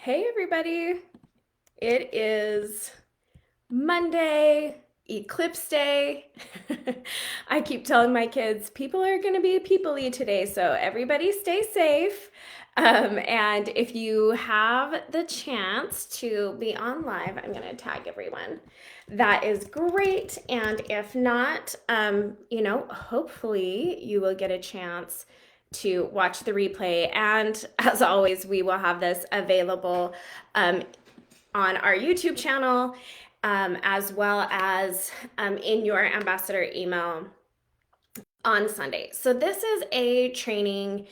Hey everybody, it is Monday, Eclipse Day. I keep telling my kids people are going to be people-y today, so everybody stay safe. And if you have the chance to be on live, I'm going to tag everyone. That is great. And if not, hopefully you will get a chance to watch the replay. And as always, we will have this available um, on our YouTube channel, as well as in your ambassador email on Sunday. So this is a training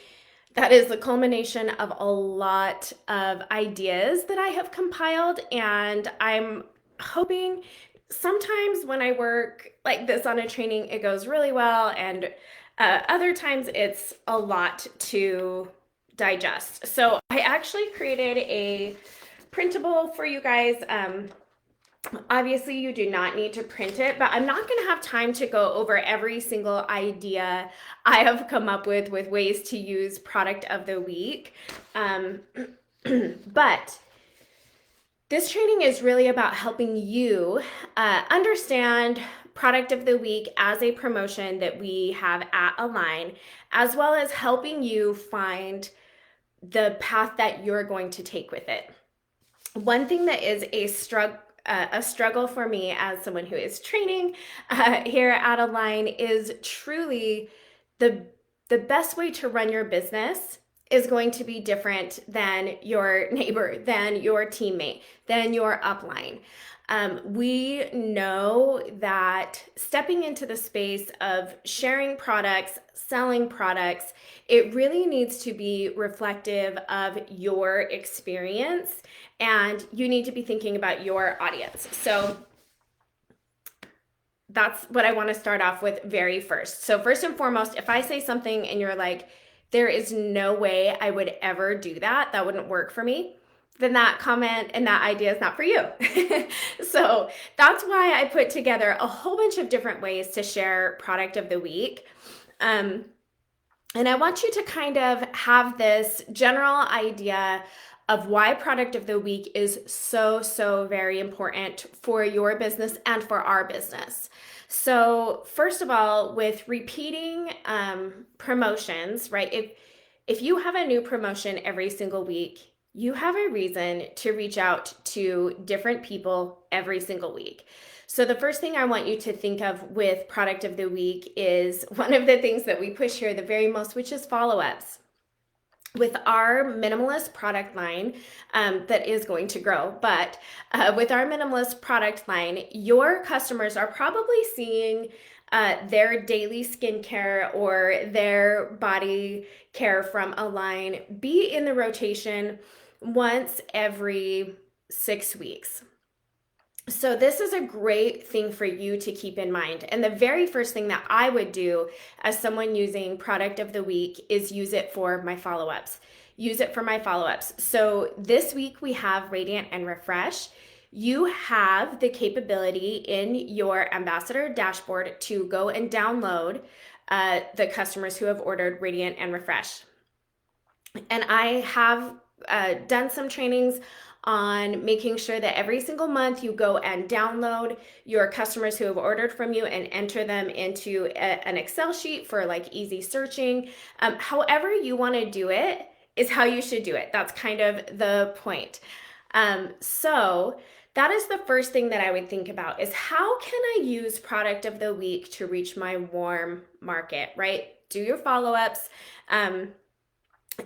that is the culmination of a lot of ideas that I have compiled, and I'm hoping sometimes when I work like this on a training, it goes really well, and other times it's a lot to digest. So I actually created a printable for you guys. Obviously, you do not need to print it, but I'm not going to have time to go over every single idea I have come up with ways to use product of the week. But this training is really about helping you understand product of the week as a promotion that we have at Align, as well as helping you find the path that you're going to take with it. One thing that is a struggle for me as someone who is training here at Align is truly the best way to run your business is going to be different than your neighbor, than your teammate, than your upline. We know that stepping into the space of sharing products, selling products, it really needs to be reflective of your experience, and you need to be thinking about your audience. So that's what I want to start off with very first. So first and foremost, if I say something and you're like, there is no way I would ever do that, that wouldn't work for me, then that comment and that idea is not for you. So that's why I put together a whole bunch of different ways to share product of the week. And I want you to kind of have this general idea of why product of the week is so very important for your business and for our business. So first of all, with repeating promotions, right? If you have a new promotion every single week, you have a reason to reach out to different people every single week. So the first thing I want you to think of with product of the week is one of the things that we push here the very most, which is follow-ups. With our minimalist product line that is going to grow, but with our minimalist product line, your customers are probably seeing their daily skincare or their body care from Align be in the rotation once every 6 weeks. So this is a great thing for you to keep in mind. And the very first thing that I would do as someone using product of the week is use it for my follow-ups. Use it for my follow-ups. So this week we have Radiant and Refresh. You have the capability in your ambassador dashboard to go and download the customers who have ordered Radiant and Refresh. And I have done some trainings on making sure that every single month you go and download your customers who have ordered from you and enter them into an Excel sheet for like easy searching. However you want to do it is how you should do it. That's kind of the point. So that is the first thing that I would think about is how can I use product of the week to reach my warm market, right? Do your follow-ups.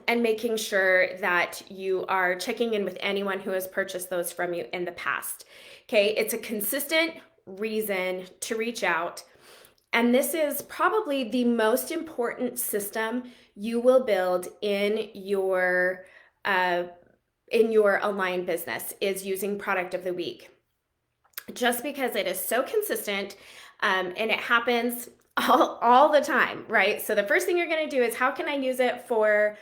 And making sure that you are checking in with anyone who has purchased those from you in the past. Okay, it's a consistent reason to reach out. And this is probably the most important system you will build in your Align business is using product of the week. Just because it is so consistent and it happens all the time, right? So the first thing you're going to do is how can I use it for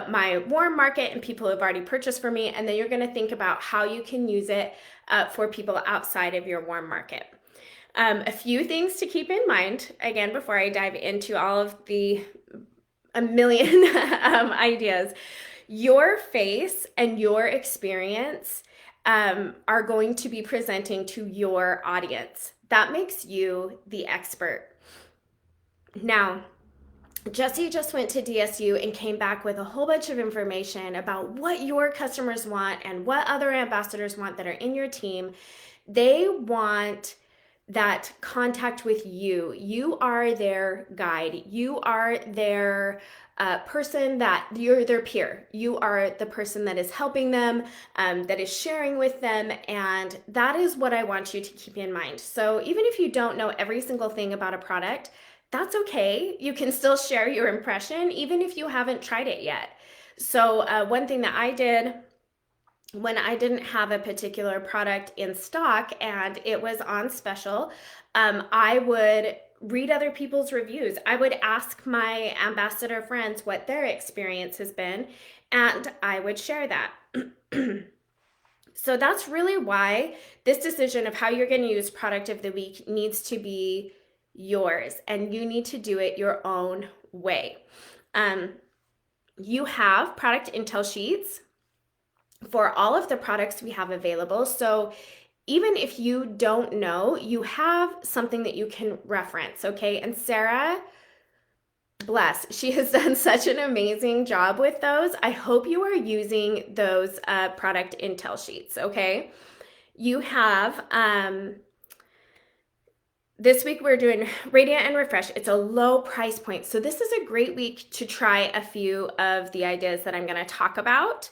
my warm market and people who have already purchased from me, and then you're going to think about how you can use it for people outside of your warm market. A few things to keep in mind, again, before I dive into all of the a million ideas. Your face and your experience are going to be presenting to your audience. That makes you the expert. Now, Jesse just went to DSU and came back with a whole bunch of information about what your customers want and what other ambassadors want that are in your team. They want that contact with you. You are their guide. You are their person that you're their peer. You are the person that is helping them, that is sharing with them. And that is what I want you to keep in mind. So even if you don't know every single thing about a product, that's okay. You can still share your impression, even if you haven't tried it yet. So one thing that I did when I didn't have a particular product in stock and it was on special, I would read other people's reviews. I would ask my ambassador friends what their experience has been, and I would share that. So that's really why this decision of how you're going to use product of the week needs to be yours, and you need to do it your own way. You have product intel sheets for all of the products we have available. So even if you don't know, you have something that you can reference, okay? And Sarah, bless, she has done such an amazing job with those. I hope you are using those product intel sheets, okay? You have, this week we're doing Radiant and Refresh. It's a low price point. So this is a great week to try a few of the ideas that I'm gonna talk about.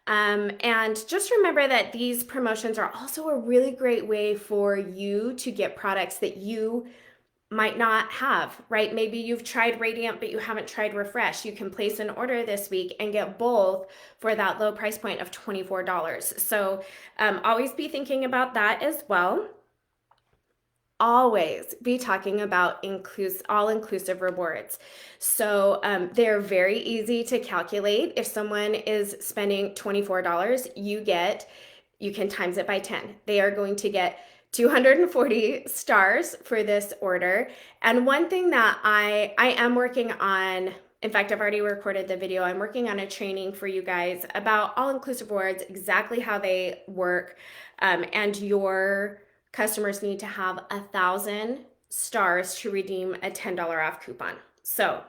And just remember that these promotions are also a really great way for you to get products that you might not have, right? Maybe you've tried Radiant, but you haven't tried Refresh. You can place an order this week and get both for that low price point of $24. So always be thinking about that as well. Always be talking about all-inclusive rewards. So they're very easy to calculate. If someone is spending $24, you can times it by 10. They are going to get 240 stars for this order. And one thing that I am working on, in fact, I've already recorded the video. I'm working on a training for you guys about all-inclusive rewards, exactly how they work, and your customers need to have 1,000 stars to redeem a $10 off coupon. So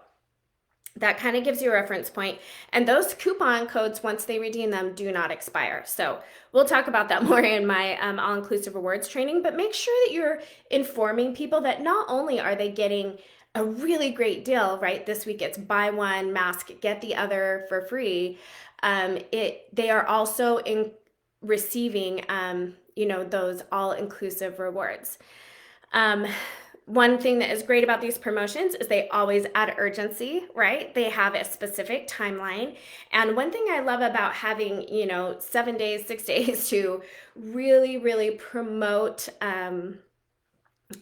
that kind of gives you a reference point. And those coupon codes, once they redeem them, do not expire. So we'll talk about that more in my all-inclusive rewards training, but make sure that you're informing people that not only are they getting a really great deal, right? This week it's buy one mask, get the other for free. They are also receiving those all-inclusive rewards. One thing that is great about these promotions is they always add urgency, right? They have a specific timeline. And one thing I love about having, 7 days, 6 days to really, really promote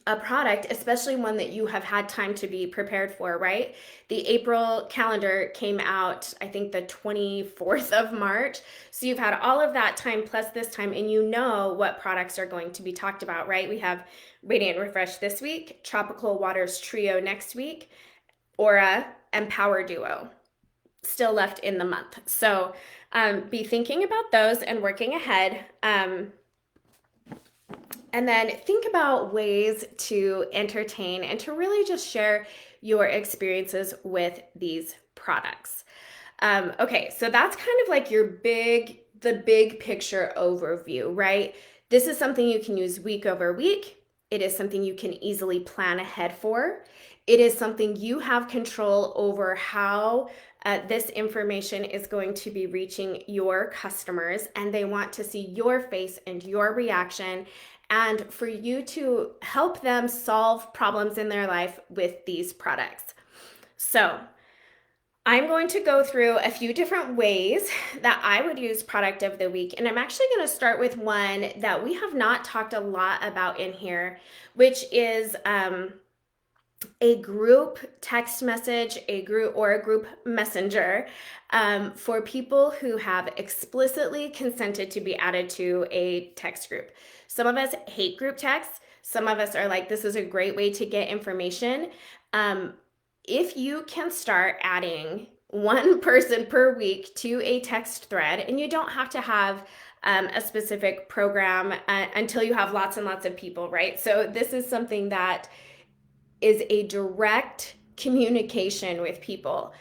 a product, especially one that you have had time to be prepared for, right? The April calendar came out, I think the 24th of March. So you've had all of that time plus this time, and you know what products are going to be talked about, right? We have Radiant Refresh this week, Tropical Waters Trio next week, Aura, and Power Duo still left in the month. So be thinking about those and working ahead. And then think about ways to entertain and to really just share your experiences with these products. Okay, so that's kind of like the big picture overview, right? This is something you can use week over week. It is something you can easily plan ahead for. It is something you have control over how this information is going to be reaching your customers, and they want to see your face and your reaction, and for you to help them solve problems in their life with these products. So I'm going to go through a few different ways that I would use product of the week. And I'm actually going to start with one that we have not talked a lot about in here, which is a group text message, a group messenger for people who have explicitly consented to be added to a text group. Some of us hate group texts. Some of us are like, this is a great way to get information. If you can start adding one person per week to a text thread, and you don't have to have a specific program until you have lots and lots of people, right? So this is something that is a direct communication with people.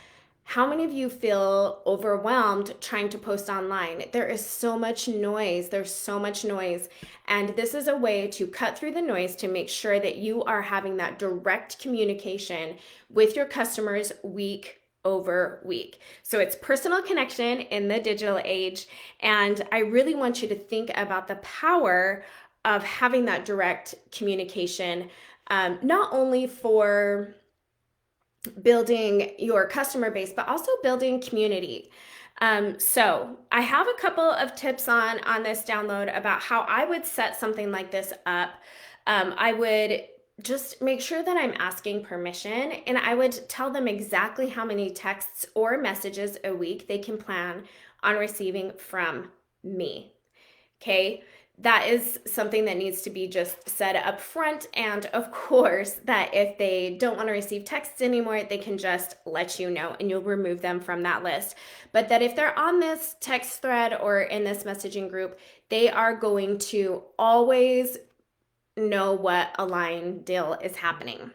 How many of you feel overwhelmed trying to post online? There is so much noise. There's so much noise. And this is a way to cut through the noise to make sure that you are having that direct communication with your customers week over week. So it's personal connection in the digital age. And I really want you to think about the power of having that direct communication, not only for building your customer base, but also building community. So I have a couple of tips on this download about how I would set something like this up. I would just make sure that I'm asking permission, and I would tell them exactly how many texts or messages a week they can plan on receiving from me. Okay, that is something that needs to be just said up front. And of course, that if they don't want to receive texts anymore, they can just let you know and you'll remove them from that list. But that if they're on this text thread or in this messaging group, they are going to always know what Align deal is happening.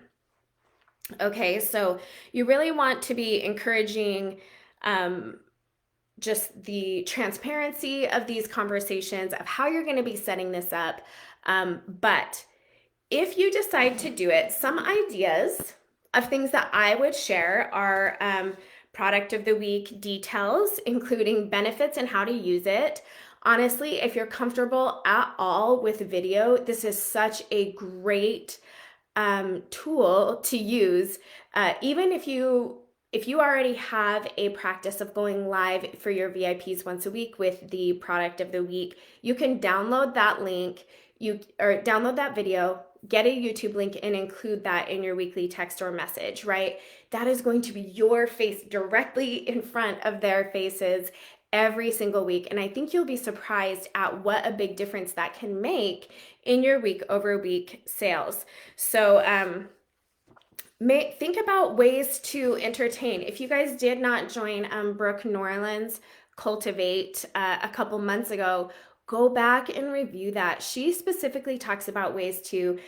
Okay, so you really want to be encouraging just the transparency of these conversations, of how you're going to be setting this up. But if you decide to do it, some ideas of things that I would share are product of the week details, including benefits and how to use it. Honestly, if you're comfortable at all with video, this is such a great tool to use. Even if you already have a practice of going live for your VIPs once a week with the product of the week, you can download that link, or download that video, get a YouTube link, and include that in your weekly text or message, right? That is going to be your face directly in front of their faces every single week. And I think you'll be surprised at what a big difference that can make in your week over week sales. So, think about ways to entertain. If you guys did not join Brooke Norland's Cultivate a couple months ago, go back and review that. She specifically talks about ways to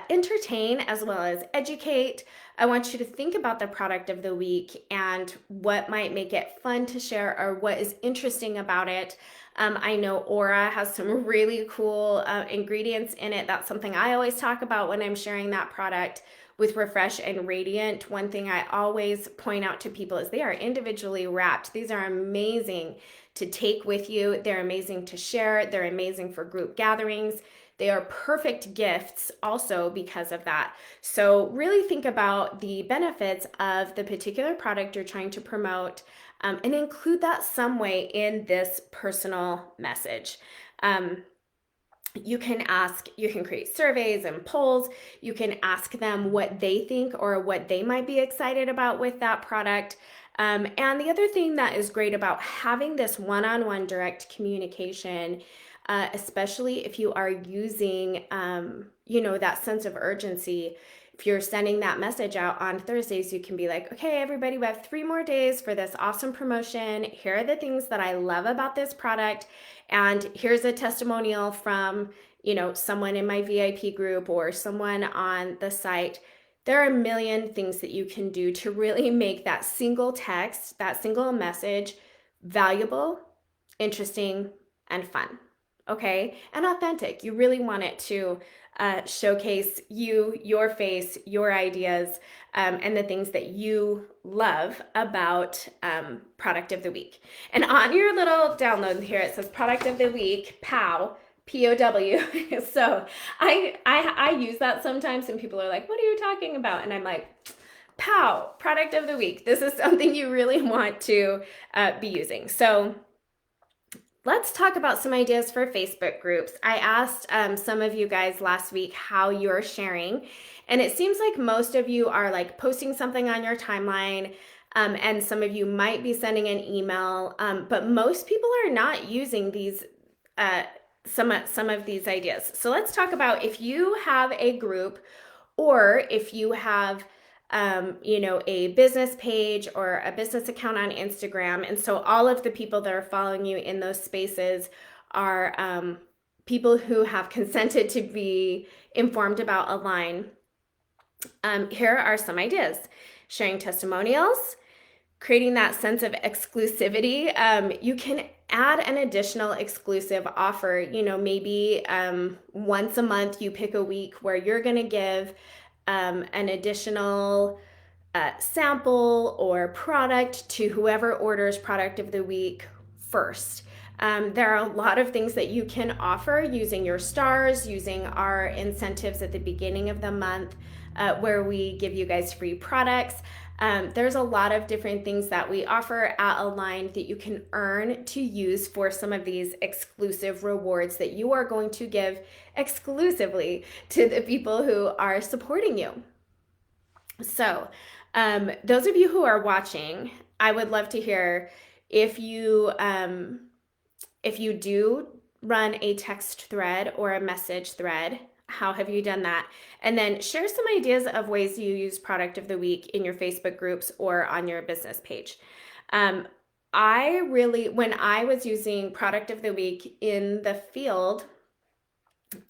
entertain as well as educate. I want you to think about the product of the week and what might make it fun to share or what is interesting about it. I know Aura has some really cool ingredients in it. That's something I always talk about when I'm sharing that product. With Refresh and Radiant, one thing I always point out to people is they are individually wrapped. These are amazing to take with you. They're amazing to share. They're amazing for group gatherings. They are perfect gifts also because of that. So really think about the benefits of the particular product you're trying to promote, and include that some way in this personal message. You can create surveys and polls. You can ask them what they think or what they might be excited about with that product. And the other thing that is great about having this one-on-one direct communication, especially if you are using, that sense of urgency. If you're sending that message out on Thursdays, you can be like, okay, everybody, we have 3 more days for this awesome promotion. Here are the things that I love about this product. And here's a testimonial from, someone in my VIP group or someone on the site. There are a million things that you can do to really make that single text, that single message valuable, interesting, and fun. Okay? And authentic. You really want it to showcase you, your face, your ideas, and the things that you love about product of the week. And on your little download here, it says product of the week, POW, POW. So I use that sometimes, and people are like, what are you talking about? And I'm like, POW, product of the week. This is something you really want to be using. So let's talk about some ideas for Facebook groups. I asked some of you guys last week how you're sharing, and it seems like most of you are like posting something on your timeline, and some of you might be sending an email, but most people are not using these some of these ideas. So let's talk about if you have a group, or if you have a business page or a business account on Instagram. And so all of the people that are following you in those spaces are people who have consented to be informed about Align. Here are some ideas: sharing testimonials, creating that sense of exclusivity. You can add an additional exclusive offer. Maybe once a month you pick a week where you're going to give an additional sample or product to whoever orders product of the week first. There are a lot of things that you can offer using your stars, using our incentives at the beginning of the month, where we give you guys free products. There's a lot of different things that we offer at Align that you can earn to use for some of these exclusive rewards that you are going to give exclusively to the people who are supporting you. So, those of you who are watching, I would love to hear if you do run a text thread or a message thread. How have you done that? And then share some ideas of ways you use product of the week in your Facebook groups or on your business page. When I was using product of the week in the field,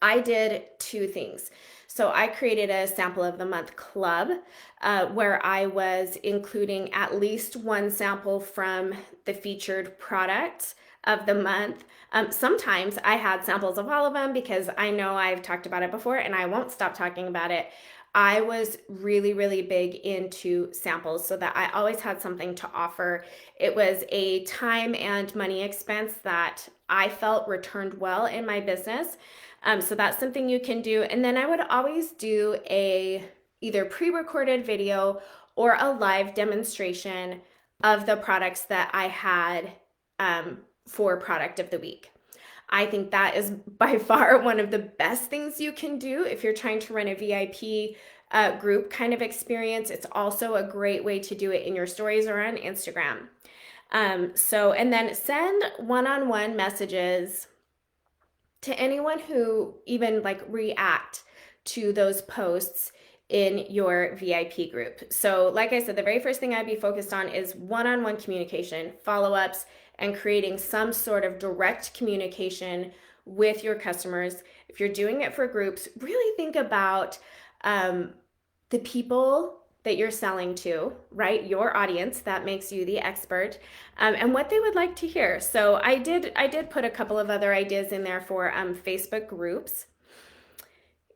I did two things. So I created a sample of the month club where I was including at least one sample from the featured product of the month. Sometimes I had samples of all of them because I know I've talked about it before and I won't stop talking about it. I was really, really big into samples so that I always had something to offer. It was a time and money expense that I felt returned well in my business. So that's something you can do. And then I would always do a either pre-recorded video or a live demonstration of the products that I had for product of the week. I think that is by far one of the best things you can do if you're trying to run a VIP group kind of experience. It's also a great way to do it in your stories or on Instagram. And then send one-on-one messages to anyone who even react to those posts in your VIP group. So like I said, the very first thing I'd be focused on is one-on-one communication, follow-ups, and creating some sort of direct communication with your customers. If you're doing it for groups, really think about the people that you're selling to, right? Your audience, that makes you the expert, and what they would like to hear. So I did put a couple of other ideas in there for Facebook groups.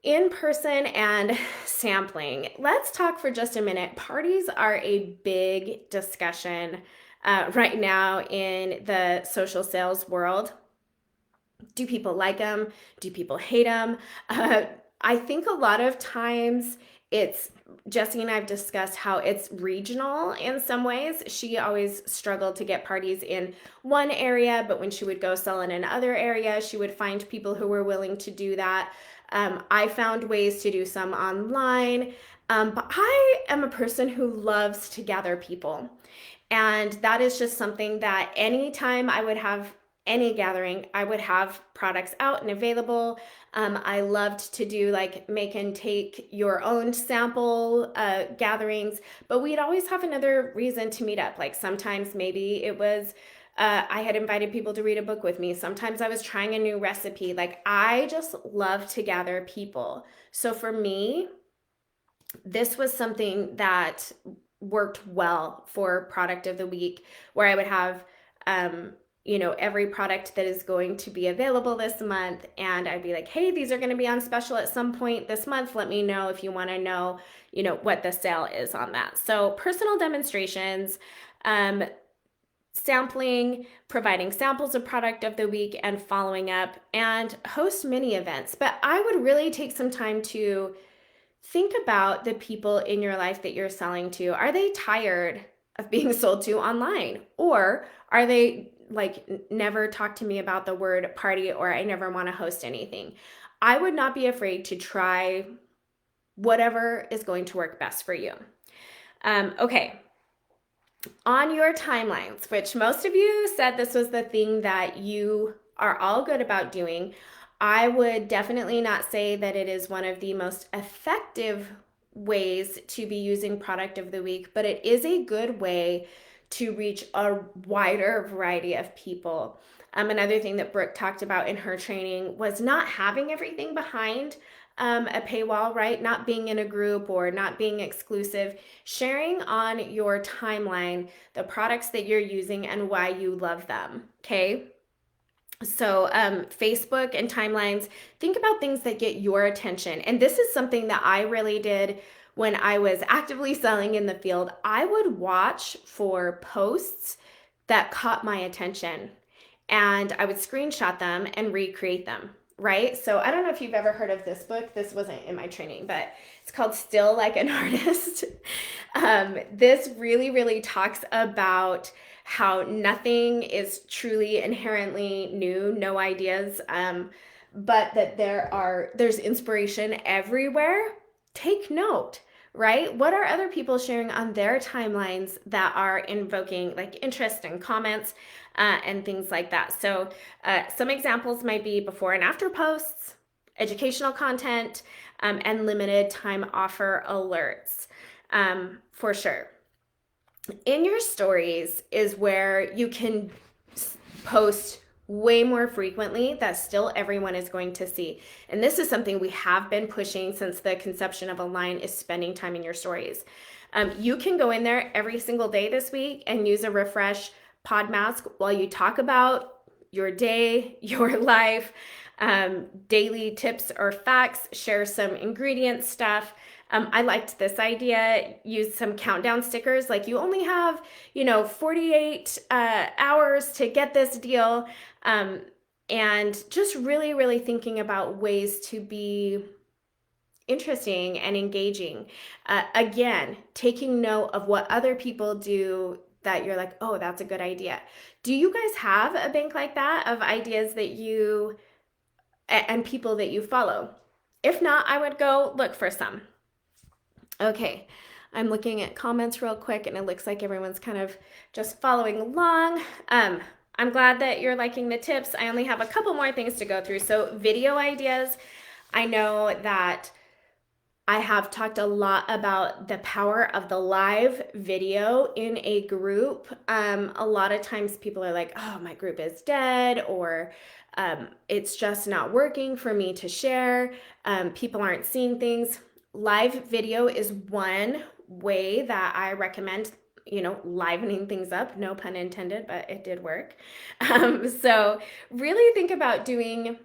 In person and sampling. Let's talk for just a minute. Parties are a big discussion right now in the social sales world. Do people like them? Do people hate them? I think a lot of times Jessie and I have discussed how it's regional in some ways. She always struggled to get parties in one area, but when she would go sell in another area, she would find people who were willing to do that. I found ways to do some online, but I am a person who loves to gather people. And that is just something that anytime I would have any gathering, I would have products out and available. I loved to do make and take your own sample gatherings, but we'd always have another reason to meet up. Like sometimes maybe it was I had invited people to read a book with me. Sometimes I was trying a new recipe. I just love to gather people. So for me, this was something that worked well for product of the week, where I would have every product that is going to be available this month, and I'd be like, hey, these are going to be on special at some point this month. Let me know if you want to know what the sale is on that. So personal demonstrations, sampling, providing samples of product of the week, and following up, and host mini events. But I would really take some time to think about the people in your life that you're selling to. Are they tired of being sold to online? Or are they never talk to me about the word party, or I never want to host anything? I would not be afraid to try whatever is going to work best for you. Okay. On your timelines, which most of you said this was the thing that you are all good about doing, I would definitely not say that it is one of the most effective ways to be using product of the week, but it is a good way to reach a wider variety of people. Another thing that Brooke talked about in her training was not having everything behind a paywall, right? Not being in a group or not being exclusive, sharing on your timeline the products that you're using and why you love them, okay? So, Facebook and timelines, think about things that get your attention. And this is something that I really did when I was actively selling in the field. I would watch for posts that caught my attention and I would screenshot them and recreate them, right? So, I don't know if you've ever heard of this book. This wasn't in my training, but it's called Still Like an Artist. This really, really talks about how nothing is truly inherently new, no ideas, but that there's inspiration everywhere. Take note, right? What are other people sharing on their timelines that are invoking like interest and comments and things like that? So some examples might be before and after posts, educational content, and limited time offer alerts, for sure. In your stories is where you can post way more frequently that still everyone is going to see. And this is something we have been pushing since the conception of Align, is spending time in your stories. You can go in there every single day this week and use a refresh pod mask while you talk about your day, your life, daily tips or facts, share some ingredient stuff. I liked this idea. Use some countdown stickers, like you only have, 48 hours to get this deal. And just really, really thinking about ways to be interesting and engaging. Again, taking note of what other people do that you're like, oh, that's a good idea. Do you guys have a bank like that of ideas that you and people that you follow? If not, I would go look for some. Okay, I'm looking at comments real quick and it looks like everyone's kind of just following along. I'm glad that you're liking the tips. I only have a couple more things to go through. So video ideas, I know that I have talked a lot about the power of the live video in a group. A lot of times people are like, oh, my group is dead, or it's just not working for me to share. People aren't seeing things. Live video is one way that I recommend, livening things up, no pun intended, but it did work. So really think about doing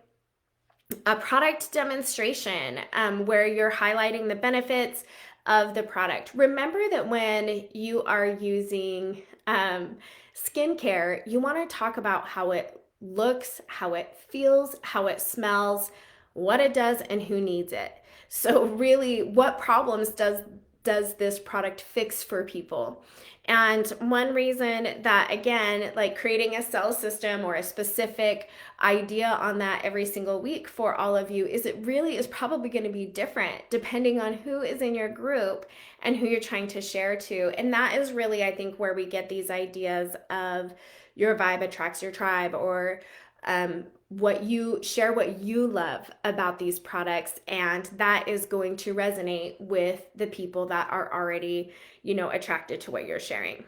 a product demonstration where you're highlighting the benefits of the product. Remember that when you are using skincare, you want to talk about how it looks, how it feels, how it smells, what it does, and who needs it. So really, what problems does this product fix for people? And one reason that, again, like creating a sell system or a specific idea on that every single week for all of you, is it really is probably going to be different depending on who is in your group and who you're trying to share to. And that is really, I think, where we get these ideas of your vibe attracts your tribe, or what you love about these products, and that is going to resonate with the people that are already, attracted to what you're sharing.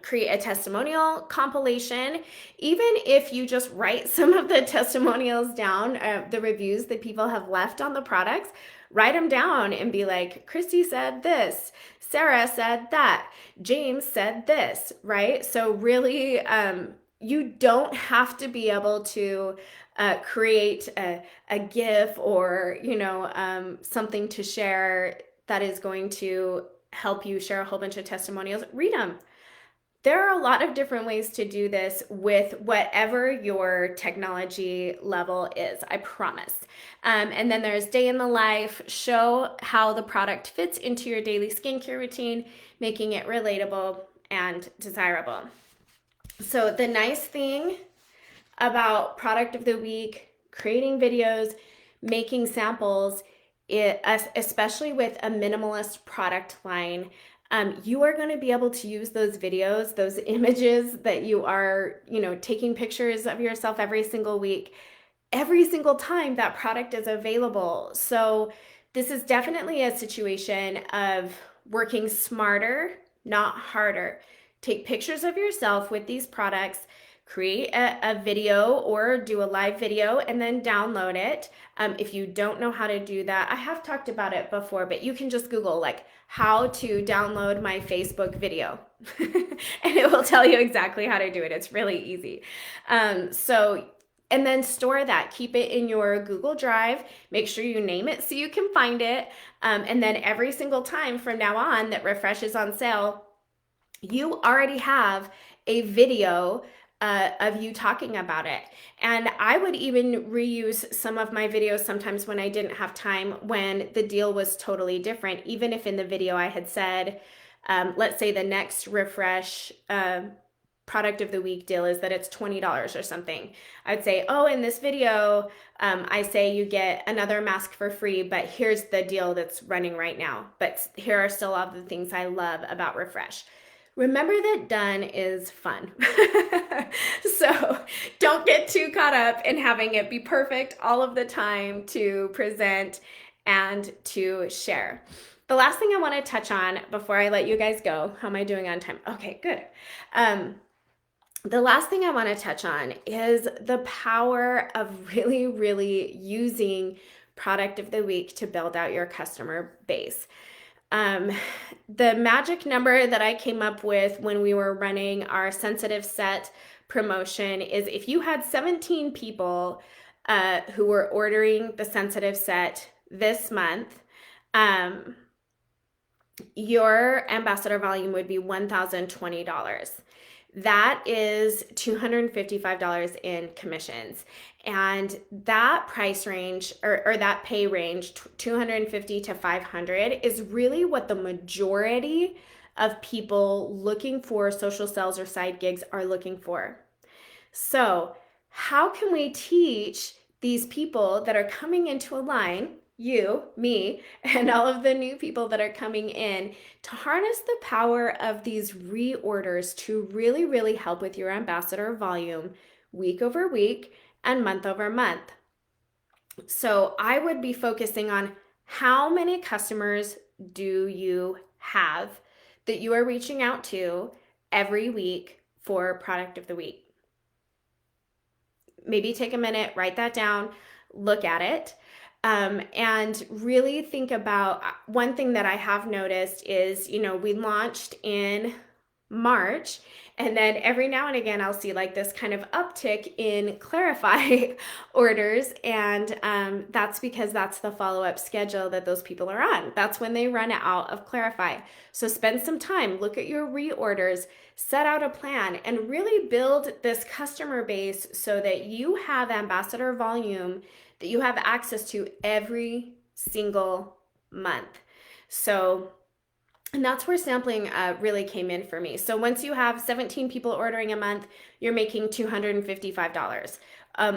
Create a testimonial compilation. Even if you just write some of the testimonials down, the reviews that people have left on the products, write them down and be like, Christy said this, Sarah said that, James said this, right? So really, you don't have to be able to create a GIF or, something to share that is going to help you share a whole bunch of testimonials. Read them. There are a lot of different ways to do this with whatever your technology level is, I promise. And then there's day in the life, show how the product fits into your daily skincare routine, making it relatable and desirable. So the nice thing about product of the week, creating videos, making samples, especially with a minimalist product line, you are going to be able to use those videos, those images that you are, taking pictures of yourself every single week, every single time that product is available. So This is definitely a situation of working smarter, not harder. Take pictures of yourself with these products, create a video or do a live video, and then download it. If you don't know how to do that, I have talked about it before, but you can just Google like how to download my Facebook video and it will tell you exactly how to do it. It's really easy. And then store that. Keep it in your Google Drive. Make sure you name it so you can find it. And then every single time from now on that Refresh is on sale, you already have a video of you talking about it. And I would even reuse some of my videos sometimes when I didn't have time, when the deal was totally different. Even if in the video I had said, let's say the next Refresh product of the week deal is that it's $20 or something. I'd say, oh, in this video, I say you get another mask for free, but here's the deal that's running right now. But here are still all the things I love about Refresh. Remember that done is fun. So don't get too caught up in having it be perfect all of the time to present and to share. The last thing I want to touch on before I let you guys go, how am I doing on time? Okay, good. The last thing I want to touch on is the power of really, really using product of the week to build out your customer base. The magic number that I came up with when we were running our sensitive set promotion is if you had 17 people who were ordering the sensitive set this month, your ambassador volume would be $1,020. That is $255 in commissions. And that price range or that pay range, $250 to $500, is really what the majority of people looking for social sales or side gigs are looking for. So how can we teach these people that are coming into a line, you, me, and all of the new people that are coming in, to harness the power of these reorders to really, really help with your ambassador volume week over week and month over month? So I would be focusing on how many customers do you have that you are reaching out to every week for product of the week. Maybe take a minute, write that down, look at it. And really think about one thing that I have noticed is, we launched in March, and then every now and again I'll see like this kind of uptick in Clarify orders, and that's because that's the follow-up schedule that those people are on. That's when they run out of Clarify. So spend some time, look at your reorders, set out a plan, and really build this customer base so that you have ambassador volume that you have access to every single month. So, and that's where sampling really came in for me. So once you have 17 people ordering a month, you're making $255.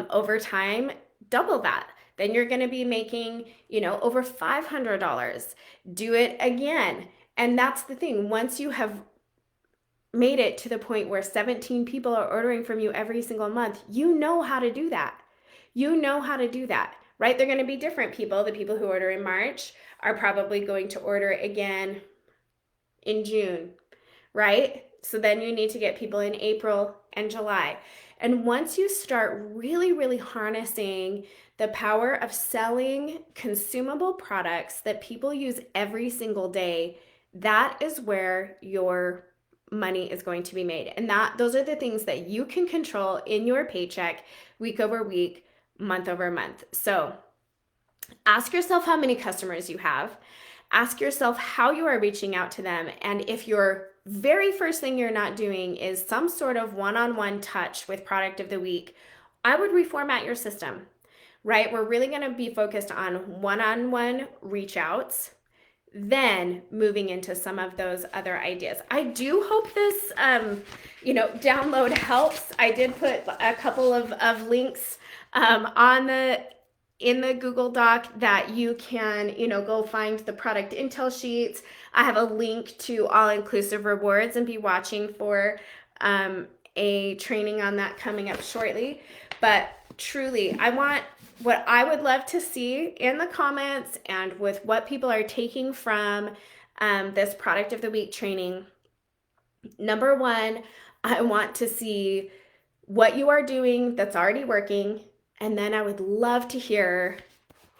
Over time, double that. Then you're gonna be making, over $500. Do it again. And that's the thing. Once you have made it to the point where 17 people are ordering from you every single month, you know how to do that. You know how to do that, right? They're going to be different people. The people who order in March are probably going to order again in June, right? So then you need to get people in April and July. And once you start really, really harnessing the power of selling consumable products that people use every single day, that is where your money is going to be made. And those are the things that you can control in your paycheck week over week, month over month. So ask yourself how many customers you have. Ask yourself how you are reaching out to them. And if your very first thing you're not doing is some sort of one-on-one touch with product of the week, I would reformat your system, right? We're really going to be focused on one-on-one reach outs, then moving into some of those other ideas. I do hope this, download helps. I did put a couple of links in the Google Doc that you can, go find the product intel sheets. I have a link to all-inclusive rewards and be watching for a training on that coming up shortly. But truly, what I would love to see in the comments and with what people are taking from this product of the week training. Number one, I want to see what you are doing that's already working. And then I would love to hear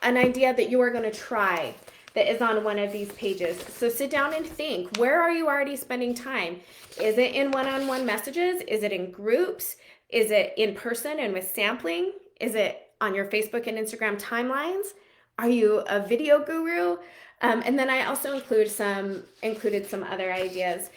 an idea that you are going to try that is on one of these pages. So sit down and think, where are you already spending time? Is it in one-on-one messages? Is it in groups? Is it in person and with sampling? Is it on your Facebook and Instagram timelines? Are you a video guru? And then I also included some other ideas.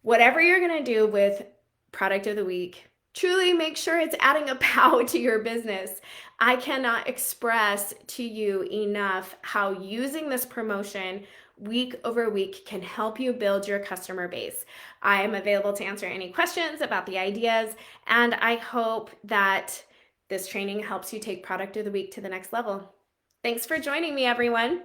Whatever you're going to do with product of the week, truly make sure it's adding a POW to your business. I cannot express to you enough how using this promotion week over week can help you build your customer base. I am available to answer any questions about the ideas, and I hope that this training helps you take product of the week to the next level. Thanks for joining me, everyone.